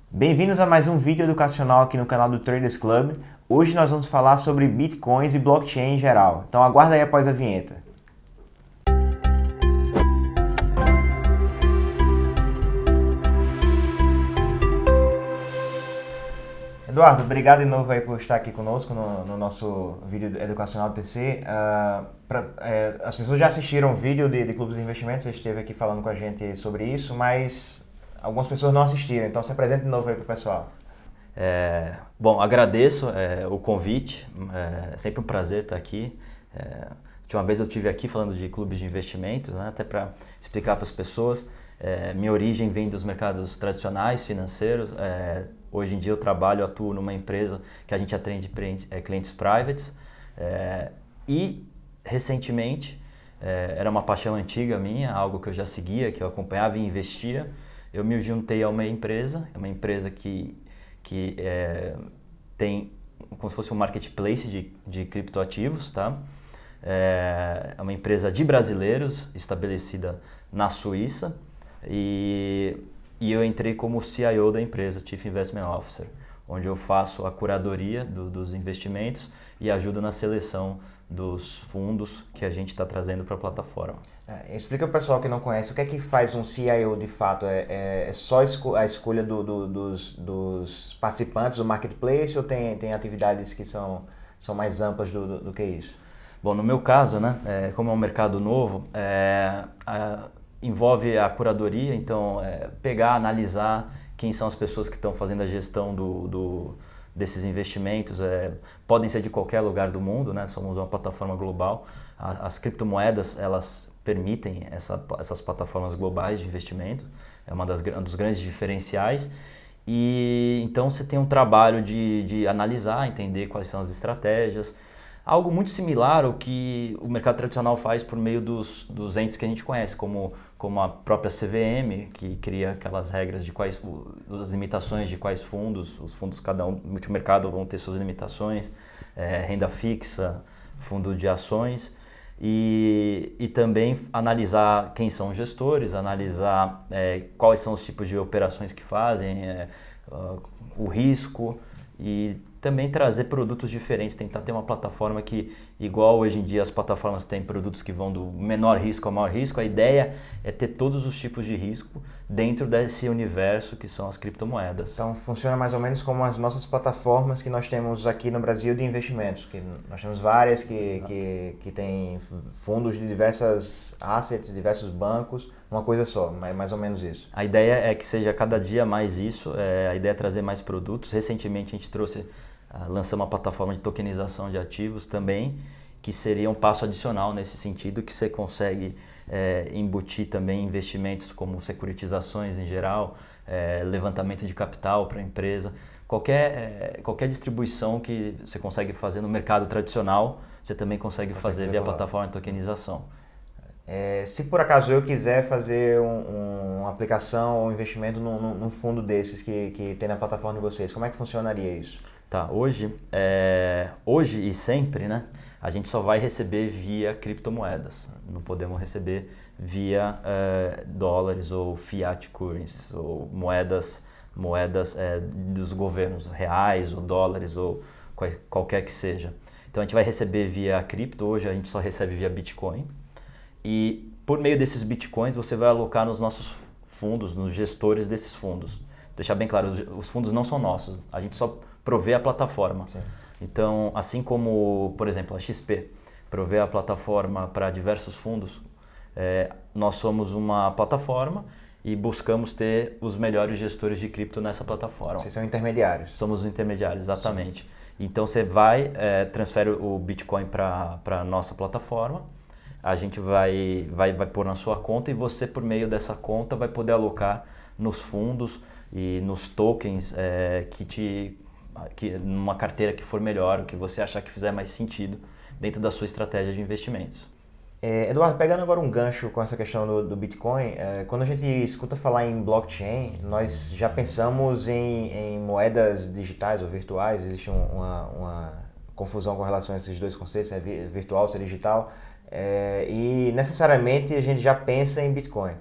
Bem-vindos a mais um vídeo educacional aqui no canal do Traders Club. Hoje nós vamos falar sobre bitcoins e blockchain em geral. Então aguarda aí após a vinheta. Eduardo, obrigado de novo aí por estar aqui conosco no nosso vídeo educacional do TC. As pessoas já assistiram o vídeo de clubes de investimentos, você esteve aqui falando com a gente sobre isso, mas algumas pessoas não assistiram, então se apresente de novo aí para o pessoal. Bom, agradeço o convite, é sempre um prazer estar aqui. A última vez eu estive aqui falando de clubes de investimentos, né, até para explicar para as pessoas. Minha origem vem dos mercados tradicionais, financeiros. Hoje em dia eu atuo numa empresa que a gente atende clientes privates. E recentemente, era uma paixão antiga minha, algo que eu já seguia, que eu acompanhava e investia. Eu me juntei a uma empresa que tem como se fosse um marketplace de criptoativos, tá? É uma empresa de brasileiros estabelecida na Suíça e eu entrei como CIO da empresa, Chief Investment Officer, onde eu faço a curadoria dos investimentos e ajudo na seleção dos fundos que a gente está trazendo para a plataforma. Explica para o pessoal que não conhece, o que é que faz um CIO de fato? É só a escolha dos participantes do marketplace ou tem atividades que são mais amplas do que isso? Bom, no meu caso, né, como é um mercado novo, envolve a curadoria, então pegar, analisar quem são as pessoas que estão fazendo a gestão desses investimentos. Podem ser de qualquer lugar do mundo, né? Somos uma plataforma global. As criptomoedas, elas permitem essas plataformas globais de investimento, é um dos grandes diferenciais. E então você tem um trabalho de analisar, entender quais são as estratégias. Algo muito similar ao que o mercado tradicional faz por meio dos entes que a gente conhece, como a própria CVM, que cria aquelas regras de as limitações de quais fundos, os fundos cada um no multimercado vão ter suas limitações, renda fixa, fundo de ações, e também analisar quem são os gestores, analisar quais são os tipos de operações que fazem, o risco e também trazer produtos diferentes, tentar ter uma plataforma que, igual hoje em dia as plataformas têm produtos que vão do menor risco ao maior risco, a ideia é ter todos os tipos de risco dentro desse universo que são as criptomoedas. Então funciona mais ou menos como as nossas plataformas que nós temos aqui no Brasil de investimentos, que nós temos várias que têm fundos de diversas assets, diversos bancos, uma coisa só, mais ou menos isso. A ideia é que seja cada dia mais isso, a ideia é trazer mais produtos. Recentemente a gente lançamos uma plataforma de tokenização de ativos também, que seria um passo adicional nesse sentido, que você consegue embutir também investimentos como securitizações em geral, levantamento de capital para a empresa. Qualquer distribuição que você consegue fazer no mercado tradicional, você também consegue fazer via plataforma de tokenização. Se por acaso eu quiser fazer uma aplicação ou investimento num fundo desses que tem na plataforma de vocês, como é que funcionaria isso? Tá, hoje e sempre, né, a gente só vai receber via criptomoedas. Não podemos receber via dólares ou fiat currencies ou moedas dos governos, reais ou dólares ou qualquer que seja. Então a gente vai receber via cripto, hoje a gente só recebe via Bitcoin. E por meio desses bitcoins você vai alocar nos nossos fundos, nos gestores desses fundos. Deixar bem claro, os fundos não são nossos, a gente só provê a plataforma. Sim. Então, assim como, por exemplo, a XP provê a plataforma para diversos fundos, nós somos uma plataforma e buscamos ter os melhores gestores de cripto nessa plataforma. Vocês são intermediários. Somos os intermediários, exatamente. Sim. Então você transfere o Bitcoin para a nossa plataforma, a gente vai pôr na sua conta e você, por meio dessa conta, vai poder alocar nos fundos e nos tokens numa carteira que for melhor, o que você achar que fizer mais sentido dentro da sua estratégia de investimentos. Eduardo, pegando agora um gancho com essa questão do Bitcoin, quando a gente escuta falar em blockchain, nós já pensamos em moedas digitais ou virtuais. Existe uma confusão com relação a esses dois conceitos, virtual ser digital. E necessariamente a gente já pensa em Bitcoin.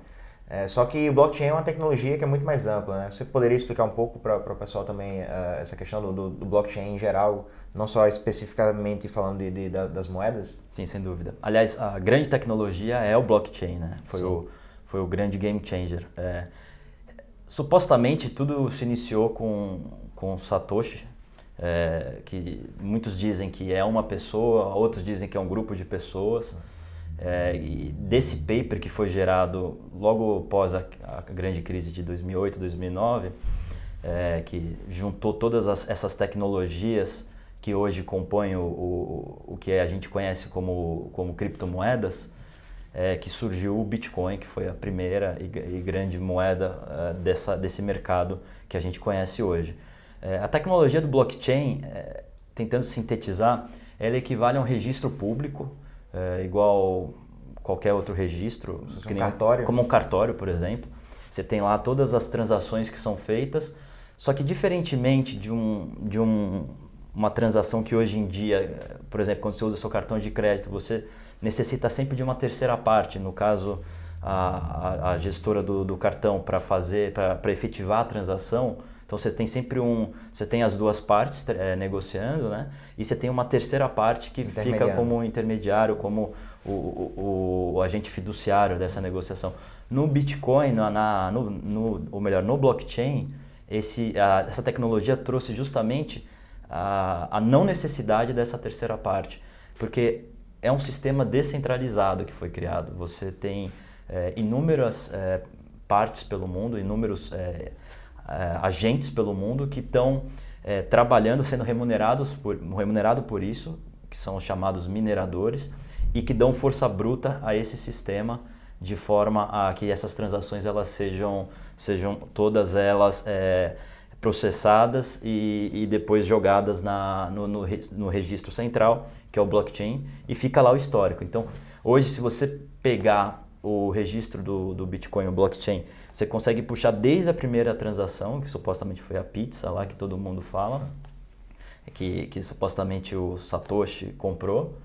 Só que o blockchain é uma tecnologia que é muito mais ampla, né? Você poderia explicar um pouco para o pessoal também essa questão do blockchain em geral, não só especificamente falando das moedas? Sim, sem dúvida. Aliás, a grande tecnologia é o blockchain, né? Foi o grande game changer. Supostamente tudo se iniciou com Satoshi, que muitos dizem que é uma pessoa, outros dizem que é um grupo de pessoas. E desse paper que foi gerado logo após a grande crise de 2008, 2009, que juntou todas essas tecnologias que hoje compõem o que a gente conhece como criptomoedas, que surgiu o Bitcoin, que foi a primeira e grande moeda desse mercado que a gente conhece hoje. A tecnologia do blockchain, tentando sintetizar, ela equivale a um registro público, igual qualquer outro registro, como um cartório, por exemplo. Você tem lá todas as transações que são feitas, só que diferentemente de uma transação que hoje em dia, por exemplo, quando você usa seu cartão de crédito, você necessita sempre de uma terceira parte, no caso a gestora do cartão para efetivar a transação. Então você tem sempre você tem as duas partes negociando, né? E você tem uma terceira parte que fica como intermediário, como o agente fiduciário dessa negociação. No Bitcoin, no blockchain, essa tecnologia trouxe justamente a não necessidade dessa terceira parte, porque é um sistema descentralizado que foi criado. Você tem inúmeras partes pelo mundo, inúmeros agentes pelo mundo que estão trabalhando, sendo remunerados por isso, que são os chamados mineradores, e que dão força bruta a esse sistema de forma a que essas transações elas sejam todas elas processadas e depois jogadas no registro central, que é o blockchain, e fica lá o histórico. Então, hoje, se você pegar o registro do Bitcoin, o blockchain, você consegue puxar desde a primeira transação, que supostamente foi a pizza lá que todo mundo fala, que supostamente o Satoshi comprou,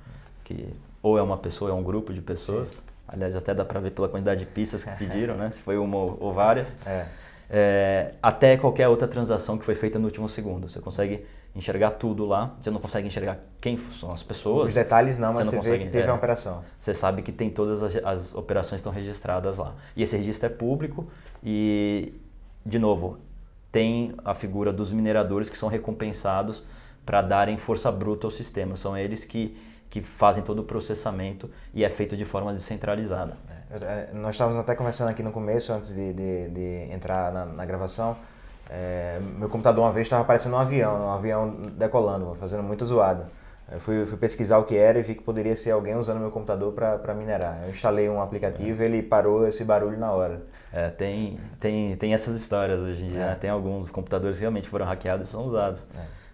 que ou é uma pessoa ou é um grupo de pessoas. Sim. Aliás, até dá para ver pela quantidade de pizzas que pediram, né? Se foi uma ou várias. Até qualquer outra transação que foi feita no último segundo. Você consegue enxergar tudo lá. Você não consegue enxergar quem são as pessoas. Os detalhes não, mas você vê que teve uma operação. Você sabe que tem todas as operações estão registradas lá. E esse registro é público e, de novo, tem a figura dos mineradores que são recompensados para darem força bruta ao sistema. São eles que fazem todo o processamento e é feito de forma descentralizada. Nós estávamos até conversando aqui no começo, antes de entrar na gravação. Meu computador uma vez estava parecendo um avião decolando, fazendo muita zoada. Eu fui pesquisar o que era e vi que poderia ser alguém usando meu computador para minerar. Eu instalei um aplicativo e ele parou esse barulho na hora. Tem essas histórias hoje em dia, né? Tem alguns computadores que realmente foram hackeados e são usados.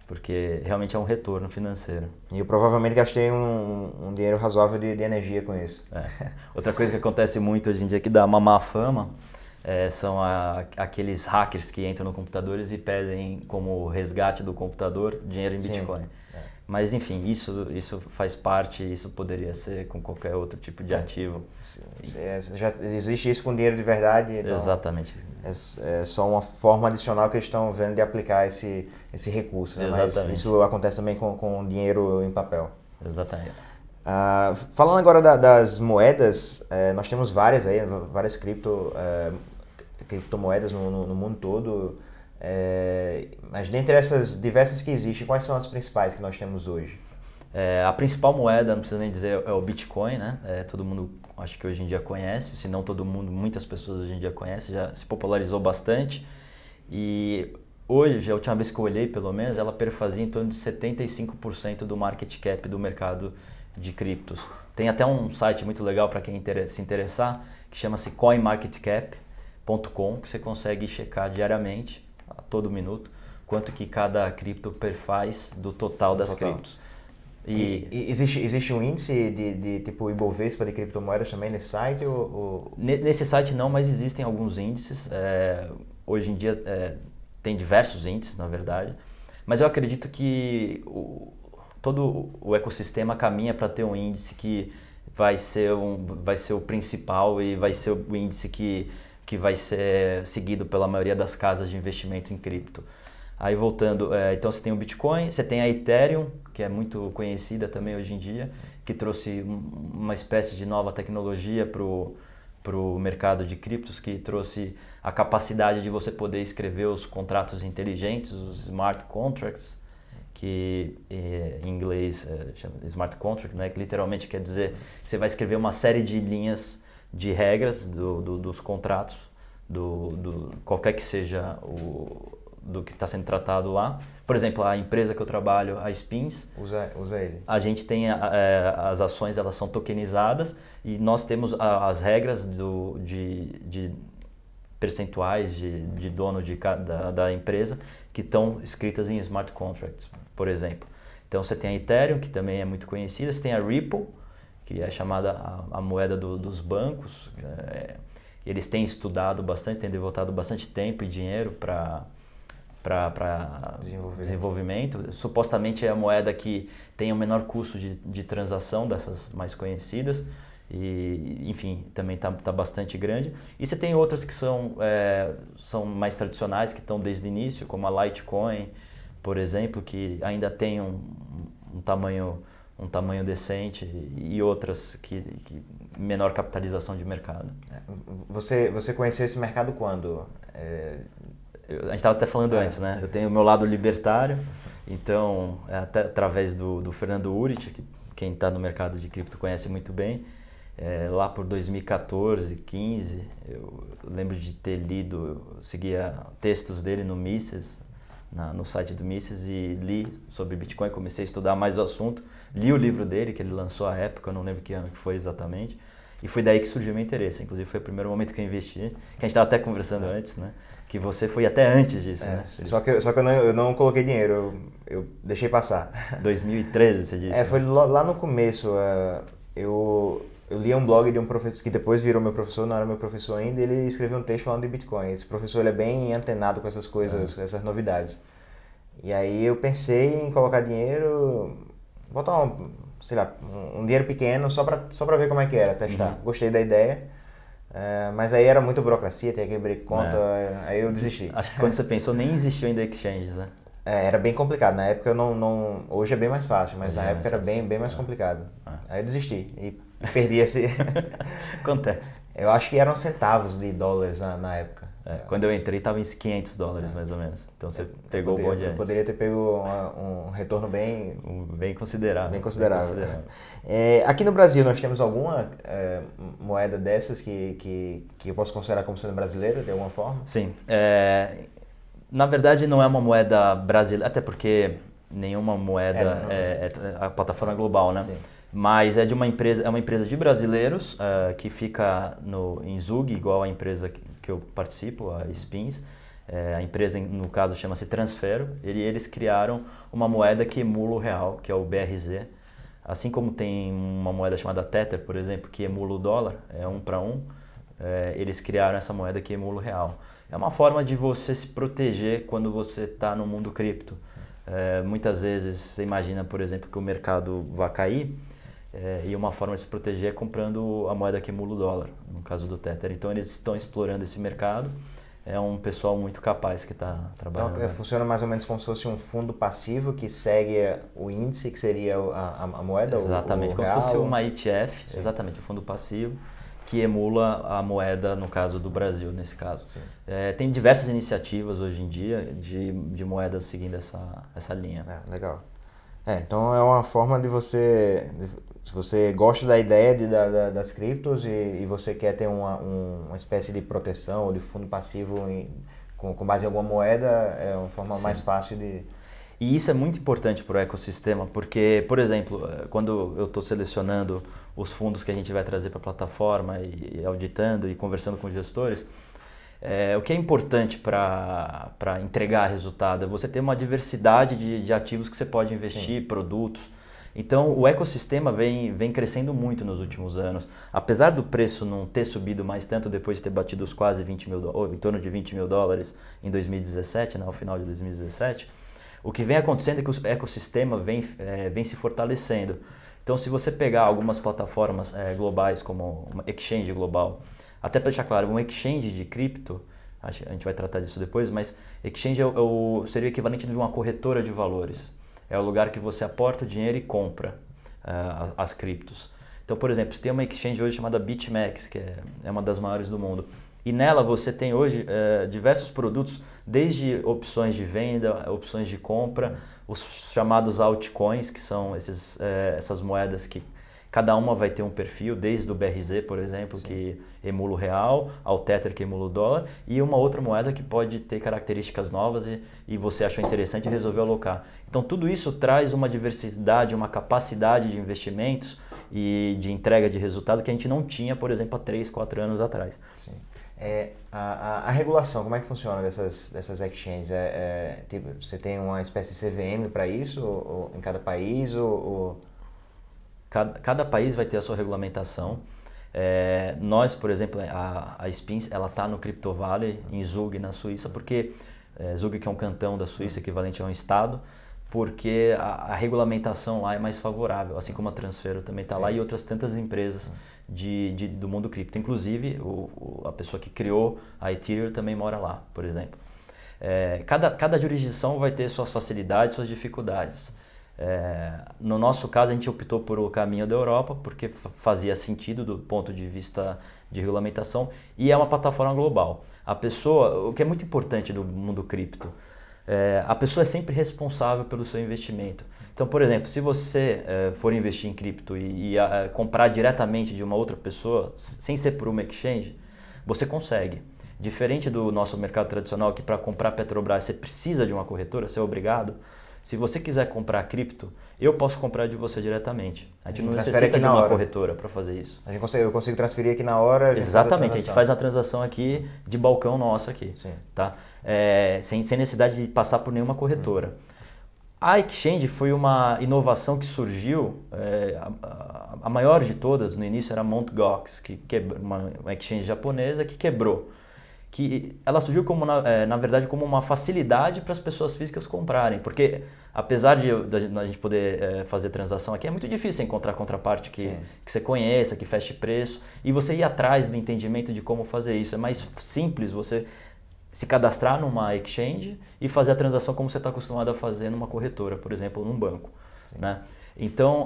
Porque realmente é um retorno financeiro. E eu provavelmente gastei um dinheiro razoável de energia com isso. Outra coisa que acontece muito hoje em dia que dá uma má fama são aqueles hackers que entram no computadores e pedem como resgate do computador dinheiro em Bitcoin. Mas enfim, isso faz parte, isso poderia ser com qualquer outro tipo de ativo. Já existe isso com dinheiro de verdade? Então exatamente. É só uma forma adicional que eles estão vendo de aplicar esse recurso. Né? Mas isso acontece também com dinheiro em papel. Exatamente. Falando agora das moedas, nós temos várias criptomoedas no mundo todo. Mas dentre essas diversas que existem, quais são as principais que nós temos hoje? A principal moeda, não precisa nem dizer, é o Bitcoin, né? Todo mundo acho que hoje em dia conhece, se não todo mundo, muitas pessoas hoje em dia conhecem, já se popularizou bastante. E hoje, a última vez que eu olhei, pelo menos, ela perfazia em torno de 75% do market cap do mercado de criptos. Tem até um site muito legal para quem se interessar, que chama-se coinmarketcap.com, que você consegue checar diariamente, a todo minuto, quanto que cada cripto perfaz do total das criptos. E existe um índice de tipo Ibovespa de criptomoedas também nesse site? Nesse site não, mas existem alguns índices. Hoje em dia tem diversos índices, na verdade. Mas eu acredito que todo o ecossistema caminha para ter um índice que vai ser o principal e vai ser o índice que que vai ser seguido pela maioria das casas de investimento em cripto. Aí voltando, então você tem o Bitcoin, você tem a Ethereum, que é muito conhecida também hoje em dia, que trouxe uma espécie de nova tecnologia para o mercado de criptos, que trouxe a capacidade de você poder escrever os contratos inteligentes, os smart contracts, que em inglês chama smart contract, né? Que literalmente quer dizer que você vai escrever uma série de linhas de regras dos contratos, qualquer que seja do que está sendo tratado lá. Por exemplo, a empresa que eu trabalho, a Spins, usa ele. A gente tem as ações, elas são tokenizadas e nós temos as regras de percentuais de dono da empresa que estão escritas em smart contracts, por exemplo. Então você tem a Ethereum, que também é muito conhecida, você tem a Ripple, que é chamada a moeda dos bancos. Eles têm estudado bastante, têm devotado bastante tempo e dinheiro para desenvolvimento. Supostamente é a moeda que tem o menor custo de transação dessas mais conhecidas e, enfim, também está bastante grande. E você tem outras que são mais tradicionais, que estão desde o início, como a Litecoin, por exemplo, que ainda tem um tamanho decente, e outras que menor capitalização de mercado. Você conheceu esse mercado quando? A gente estava até falando antes, né? Eu tenho o meu lado libertário, então, até através do Fernando Urich, que quem está no mercado de cripto conhece muito bem, lá por 2014, 15, eu lembro de ter lido, eu seguia textos dele no Mises, no site do Mises, e li sobre Bitcoin, comecei a estudar mais o assunto, li o livro dele, que ele lançou à época, eu não lembro que ano que foi exatamente, e foi daí que surgiu o meu interesse. Inclusive foi o primeiro momento que eu investi, que a gente estava até conversando antes, né? Que você foi até antes disso, né? Só que eu não coloquei dinheiro, eu deixei passar. 2013, você disse? Foi lá no começo. Eu lia um blog de um professor, que depois virou meu professor, não era meu professor ainda, ele escreveu um texto falando de Bitcoin. Esse professor ele é bem antenado com essas coisas, essas novidades. E aí eu pensei em colocar dinheiro, botar um dinheiro pequeno só pra ver como é que era, testar. Uhum. Gostei da ideia. Mas aí era muita burocracia, tinha que abrir conta, aí eu desisti. Acho que quando você pensou nem existiu ainda exchanges, né? Era bem complicado, na época eu não hoje é bem mais fácil, mas na época era bem mais complicado. Aí eu desisti e perdi esse... Acontece. Eu acho que eram centavos de dólares na época. Quando eu entrei estava em $500 mais ou menos, então você pegou o bonde antes. Eu poderia ter pego um retorno bem considerável. Bem considerável. Aqui no Brasil nós temos alguma moeda dessas que eu posso considerar como sendo brasileira de alguma forma? Sim. Na verdade não é uma moeda brasileira, até porque nenhuma moeda é a plataforma global, né? Sim. Mas é uma empresa de brasileiros que fica em Zug, igual a empresa que eu participo, a Spins. A empresa, no caso, chama-se Transfero. Eles criaram uma moeda que emula o real, que é o BRZ. Assim como tem uma moeda chamada Tether, por exemplo, que emula o dólar, é 1 para 1, eles criaram essa moeda que emula o real. É uma forma de você se proteger quando você está no mundo cripto. Muitas vezes você imagina, por exemplo, que o mercado vai cair, e uma forma de se proteger é comprando a moeda que emula o dólar, no caso do Tether. Então eles estão explorando esse mercado. É um pessoal muito capaz que está trabalhando. Então funciona mais ou menos como se fosse um fundo passivo que segue o índice, que seria a moeda? Exatamente, como se fosse uma ETF, sim. Exatamente, um fundo passivo que emula a moeda, no caso do Brasil, nesse caso. Tem diversas iniciativas hoje em dia de moedas seguindo essa linha. Legal. Então é uma forma de você... Se você gosta da ideia das criptos e você quer ter uma espécie de proteção ou de fundo passivo com base em alguma moeda, é uma forma Sim. mais fácil de... E isso é muito importante para o ecossistema, porque, por exemplo, quando eu estou selecionando os fundos que a gente vai trazer para a plataforma e auditando e conversando com gestores, o que é importante para entregar resultado é você ter uma diversidade de ativos que você pode investir, Sim. produtos. Então, o ecossistema vem crescendo muito nos últimos anos. Apesar do preço não ter subido mais tanto depois de ter batido os quase $20 mil, ou em torno de $20 mil em 2017, ao final de 2017, o que vem acontecendo é que o ecossistema vem se fortalecendo. Então, se você pegar algumas plataformas globais, como uma exchange global, até para deixar claro, um exchange de cripto, a gente vai tratar disso depois, mas exchange seria o equivalente de uma corretora de valores. É o lugar que você aporta o dinheiro e compra as criptos. Então, por exemplo, você tem uma exchange hoje chamada BitMEX, que é uma das maiores do mundo. E nela você tem hoje diversos produtos, desde opções de venda, opções de compra, os chamados altcoins, que são essas moedas que cada uma vai ter um perfil, desde o BRZ, por exemplo, sim, que emula o real, ao Tether, que emula o dólar, e uma outra moeda que pode ter características novas e você achou interessante e resolveu alocar. Então tudo isso traz uma diversidade, uma capacidade de investimentos e de entrega de resultado que a gente não tinha, por exemplo, há 3, 4 anos atrás. Sim. A regulação, como é que funciona dessas exchanges? Tipo, você tem uma espécie de CVM para isso ou em cada país? Cada país vai ter a sua regulamentação. Nós, por exemplo, a Spins, ela está no Crypto Valley, em Zug, na Suíça, porque Zug, que é um cantão da Suíça, equivalente a um estado, porque a regulamentação lá é mais favorável, assim como a Transfero também está lá e outras tantas empresas do mundo cripto. Inclusive, a pessoa que criou a Ethereum também mora lá, por exemplo. Cada jurisdição vai ter suas facilidades, suas dificuldades. No nosso caso, a gente optou por o caminho da Europa, porque fazia sentido do ponto de vista de regulamentação e é uma plataforma global. O que é muito importante do mundo cripto, a pessoa é sempre responsável pelo seu investimento. Então, por exemplo, se você for investir em cripto e comprar diretamente de uma outra pessoa, sem ser por uma exchange, você consegue. Diferente do nosso mercado tradicional, que para comprar Petrobras você precisa de uma corretora, você é obrigado. Se você quiser comprar cripto, eu posso comprar de você diretamente. A gente não necessita de uma corretora para fazer isso. Eu consigo transferir aqui na hora? Exatamente, a gente faz a transação aqui de balcão nosso aqui. Sim. Tá? Sem necessidade de passar por nenhuma corretora. A exchange foi uma inovação que surgiu, a maior de todas no início era Mt. Gox, uma exchange japonesa que quebrou. Que ela surgiu na verdade como uma facilidade para as pessoas físicas comprarem, porque apesar de a gente poder fazer transação aqui, é muito difícil encontrar contraparte que você conheça, que feche preço, e você ir atrás do entendimento de como fazer isso. É mais simples você se cadastrar numa exchange e fazer a transação como você está acostumado a fazer numa corretora, por exemplo, num banco. Né? Então,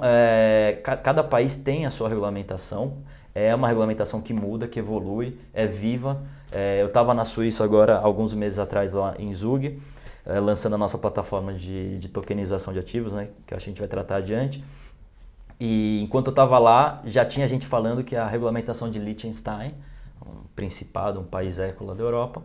cada país tem a sua regulamentação, é uma regulamentação que muda, que evolui, é viva. Eu estava na Suíça agora, alguns meses atrás, lá em Zug, lançando a nossa plataforma de tokenização de ativos, né, que a gente vai tratar adiante. E enquanto eu estava lá, já tinha gente falando que a regulamentação de Liechtenstein, um principado, um país écola da Europa,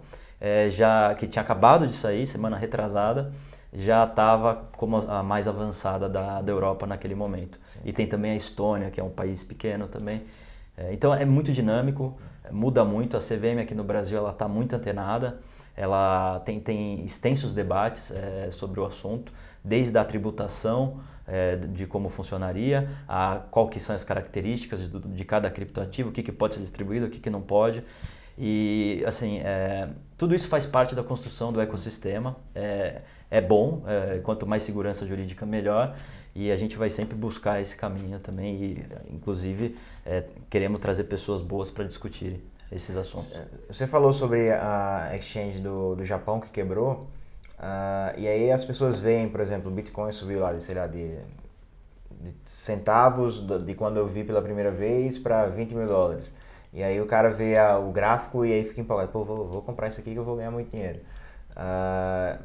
que tinha acabado de sair, semana retrasada, já estava como a mais avançada da Europa naquele momento. Sim. E tem também a Estônia, que é um país pequeno também. Então é muito dinâmico, muda muito. A CVM aqui no Brasil ela está muito antenada, ela tem extensos debates sobre o assunto, desde a tributação, de como funcionaria, qual que são as características de cada criptoativo, o que pode ser distribuído, o que não pode. E assim, tudo isso faz parte da construção do ecossistema. É bom, quanto mais segurança jurídica melhor, e a gente vai sempre buscar esse caminho também e inclusive queremos trazer pessoas boas para discutir esses assuntos. Você falou sobre a exchange do Japão que quebrou, e aí as pessoas veem, por exemplo, o Bitcoin subiu lá, sei lá, de centavos de quando eu vi pela primeira vez para $20 mil. E aí o cara vê o gráfico e aí fica empolgado, pô, vou comprar isso aqui que eu vou ganhar muito dinheiro.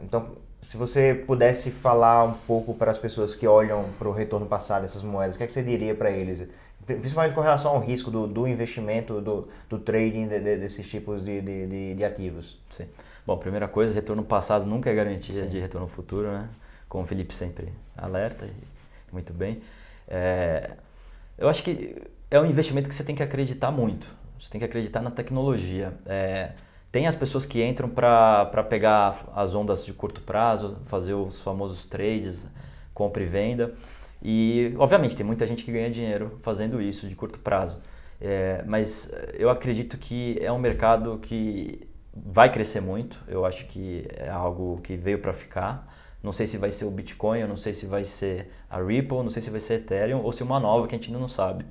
Então, se você pudesse falar um pouco para as pessoas que olham para o retorno passado dessas moedas, o que é que você diria para eles? Principalmente com relação ao risco do investimento, do trading desses tipos de ativos. Sim. Bom, primeira coisa, retorno passado nunca é garantia de retorno futuro, né? Como o Felipe sempre alerta, muito bem. Eu acho que é um investimento que você tem que acreditar muito. Você tem que acreditar na tecnologia. Tem as pessoas que entram para pegar as ondas de curto prazo, fazer os famosos trades, compra e venda. E, obviamente, tem muita gente que ganha dinheiro fazendo isso de curto prazo. Mas eu acredito que é um mercado que vai crescer muito. Eu acho que é algo que veio para ficar. Não sei se vai ser o Bitcoin, eu não sei se vai ser a Ripple, não sei se vai ser Ethereum ou se uma nova que a gente ainda não sabe.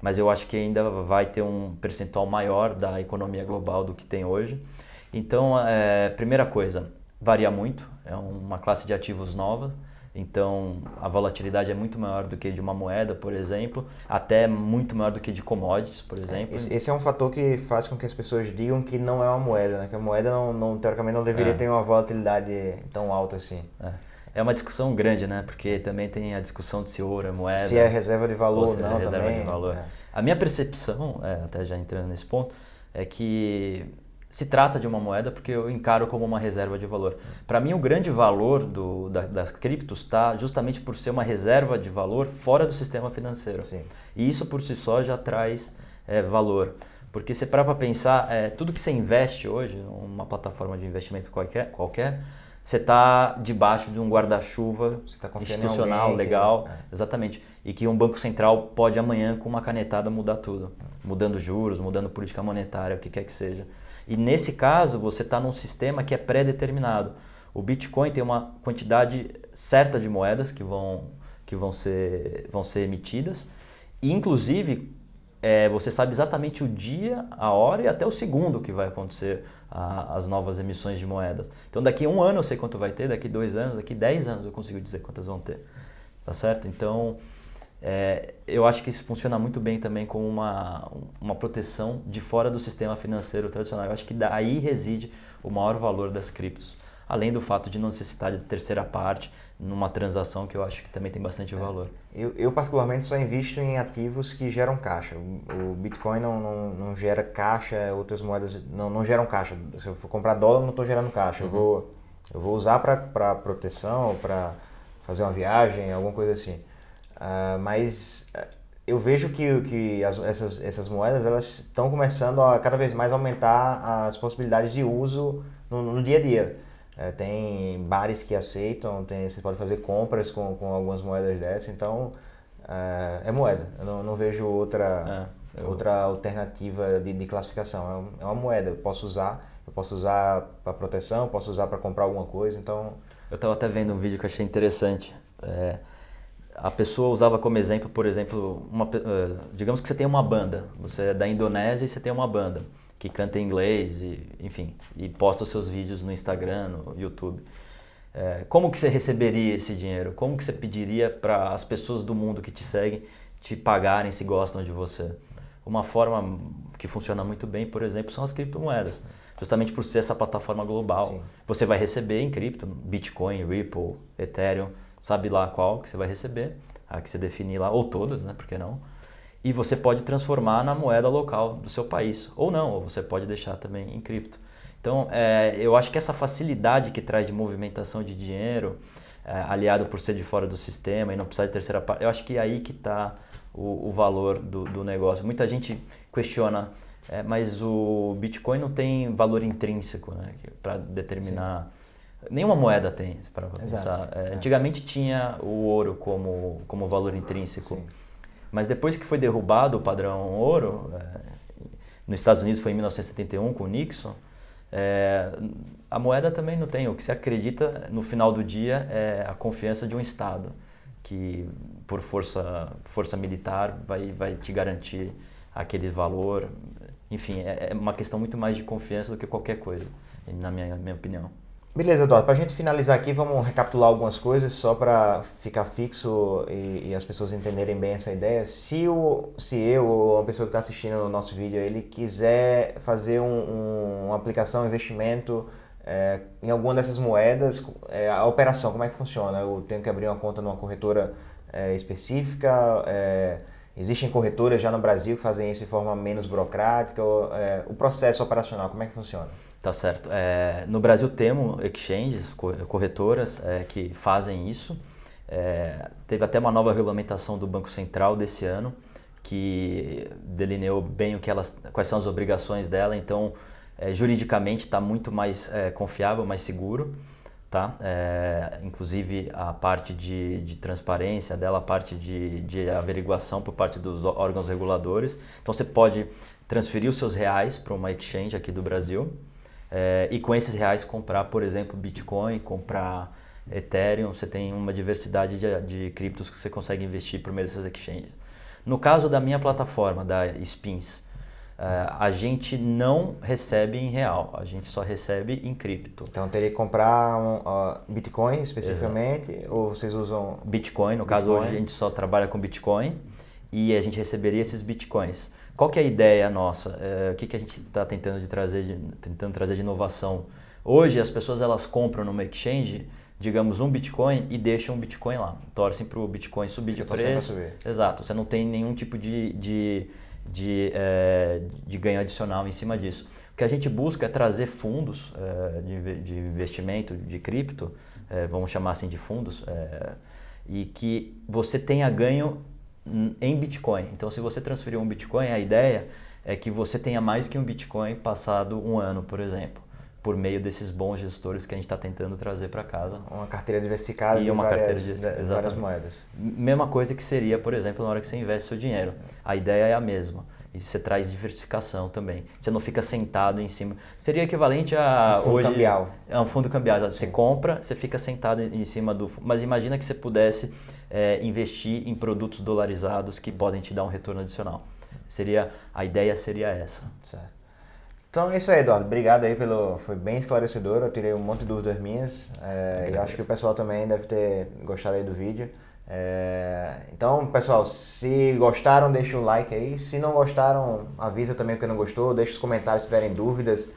mas eu acho que ainda vai ter um percentual maior da economia global do que tem hoje. Então, primeira coisa, varia muito, é uma classe de ativos nova, então a volatilidade é muito maior do que de uma moeda, por exemplo, até muito maior do que de commodities, por exemplo. Esse é um fator que faz com que as pessoas digam que não é uma moeda, né? Que a moeda teoricamente não deveria ter uma volatilidade tão alta assim. É uma discussão grande, né? Porque também tem a discussão de se ouro é moeda. Se é reserva de valor ou não reserva também. De valor. A minha percepção, até já entrando nesse ponto, é que se trata de uma moeda porque eu encaro como uma reserva de valor. Para mim, o grande valor das criptos está justamente por ser uma reserva de valor fora do sistema financeiro. Sim. E isso por si só já traz valor. Porque se parar para pensar, tudo que você investe hoje, numa plataforma de investimento qualquer você está debaixo de um guarda-chuva institucional, legal, exatamente. E que um banco central pode amanhã, com uma canetada, mudar tudo. Mudando juros, mudando política monetária, o que quer que seja. E nesse caso, você está num sistema que é pré-determinado. O Bitcoin tem uma quantidade certa de moedas que vão ser emitidas. E, inclusive, você sabe exatamente o dia, a hora e até o segundo que vai acontecer as novas emissões de moedas. Então, daqui a 1 ano eu sei quanto vai ter, daqui 2 anos, daqui 10 anos eu consigo dizer quantas vão ter. Tá certo? Então, eu acho que isso funciona muito bem também como uma proteção de fora do sistema financeiro tradicional. Eu acho que daí reside o maior valor das criptos. Além do fato de não necessitar de terceira parte numa transação que eu acho que também tem bastante valor. Eu particularmente só invisto em ativos que geram caixa. O Bitcoin não gera caixa, outras moedas não geram caixa. Se eu for comprar dólar, não estou gerando caixa. Eu vou usar para proteção, para fazer uma viagem, alguma coisa assim. Mas eu vejo que essas moedas elas estão começando a cada vez mais aumentar as possibilidades de uso no dia a dia. Tem bares que aceitam, você pode fazer compras com algumas moedas dessas, então é moeda. Eu não vejo outra alternativa de classificação. É uma moeda, eu posso usar para proteção, posso usar para comprar alguma coisa, então... Eu estava até vendo um vídeo que eu achei interessante. A pessoa usava como exemplo, por exemplo, digamos que você tem uma banda, você é da Indonésia e você tem uma banda que canta em inglês, enfim, e posta os seus vídeos no Instagram, no YouTube. Como que você receberia esse dinheiro? Como que você pediria para as pessoas do mundo que te seguem te pagarem se gostam de você? Uma forma que funciona muito bem, por exemplo, são as criptomoedas. Justamente por ser essa plataforma global. Sim. Você vai receber em cripto, Bitcoin, Ripple, Ethereum, sabe lá qual que você vai receber, a que você definir lá, ou todas, né? Por que não? E você pode transformar na moeda local do seu país, ou não, ou você pode deixar também em cripto. Então, eu acho que essa facilidade que traz de movimentação de dinheiro, aliado por ser de fora do sistema e não precisar de terceira parte, eu acho que é aí que está o valor do negócio. Muita gente questiona, mas o Bitcoin não tem valor intrínseco, né, para determinar... Sim. Nenhuma moeda tem, para pensar. Antigamente tinha o ouro como valor intrínseco. Sim. Mas depois que foi derrubado o padrão ouro, nos Estados Unidos foi em 1971 com o Nixon, a moeda também não tem. O que se acredita no final do dia é a confiança de um Estado, que por força militar vai te garantir aquele valor. Enfim, é uma questão muito mais de confiança do que qualquer coisa, na minha opinião. Beleza, Eduardo. Para a gente finalizar aqui, vamos recapitular algumas coisas só para ficar fixo e as pessoas entenderem bem essa ideia. Se eu ou uma pessoa que está assistindo o nosso vídeo, ele quiser fazer uma aplicação, um investimento em alguma dessas moedas, a operação, como é que funciona? Eu tenho que abrir uma conta numa corretora específica? Existem corretoras já no Brasil que fazem isso de forma menos burocrática? O processo operacional, como é que funciona? Tá certo. No Brasil temos exchanges, corretoras que fazem isso. Teve até uma nova regulamentação do Banco Central desse ano que delineou bem quais são as obrigações dela. Então, juridicamente está muito mais confiável, mais seguro. Tá? Inclusive a parte de transparência dela, a parte de averiguação por parte dos órgãos reguladores. Então, você pode transferir os seus reais para uma exchange aqui do Brasil. E com esses reais comprar, por exemplo, Bitcoin, comprar Ethereum, você tem uma diversidade de criptos que você consegue investir por meio dessas exchanges. No caso da minha plataforma, da Spins, a gente não recebe em real, a gente só recebe em cripto. Então teria que comprar Bitcoin especificamente, ou vocês usam... Bitcoin, no caso hoje a gente só trabalha com Bitcoin e a gente receberia esses Bitcoins. Qual que é a ideia nossa? O que a gente está tentando trazer de inovação? Hoje as pessoas elas compram numa exchange, digamos, um Bitcoin e deixam um Bitcoin lá. Torcem para o Bitcoin subir de preço. Exato, você não tem nenhum tipo de ganho adicional em cima disso. O que a gente busca é trazer fundos de investimento de cripto, vamos chamar assim de fundos, e que você tenha ganho em Bitcoin. Então, se você transferir um Bitcoin, a ideia é que você tenha mais que um Bitcoin passado um ano, por exemplo, por meio desses bons gestores que a gente está tentando trazer para casa. Uma carteira diversificada e de uma várias moedas. Mesma coisa que seria, por exemplo, na hora que você investe seu dinheiro. A ideia é a mesma. E você traz diversificação também. Você não fica sentado em cima. Seria equivalente a um fundo cambial. É um fundo cambial. Você compra, você fica sentado em cima do... Mas imagina que você pudesse investir em produtos dolarizados que podem te dar um retorno adicional. A ideia seria essa. Certo. Então é isso aí, Eduardo. Obrigado aí foi bem esclarecedor. Eu tirei um monte de dúvidas minhas. Eu acho que o pessoal também deve ter gostado aí do vídeo. Então, pessoal, se gostaram, deixa o like aí. Se não gostaram, avisa também porque não gostou. Deixa os comentários se tiverem dúvidas.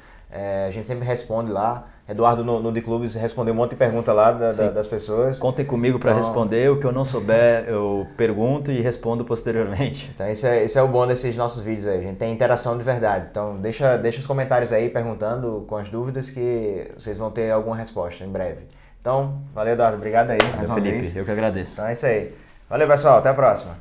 A gente sempre responde lá. Eduardo no de Clubes respondeu um monte de pergunta lá das pessoas. Contem comigo para responder. O que eu não souber, eu pergunto e respondo posteriormente. Então esse é o bom desses nossos vídeos aí. A gente tem interação de verdade. Então deixa os comentários aí perguntando com as dúvidas que vocês vão ter alguma resposta em breve. Então, valeu, Eduardo. Obrigado aí. Valeu, Felipe. Eu que agradeço. Então é isso aí. Valeu, pessoal. Até a próxima.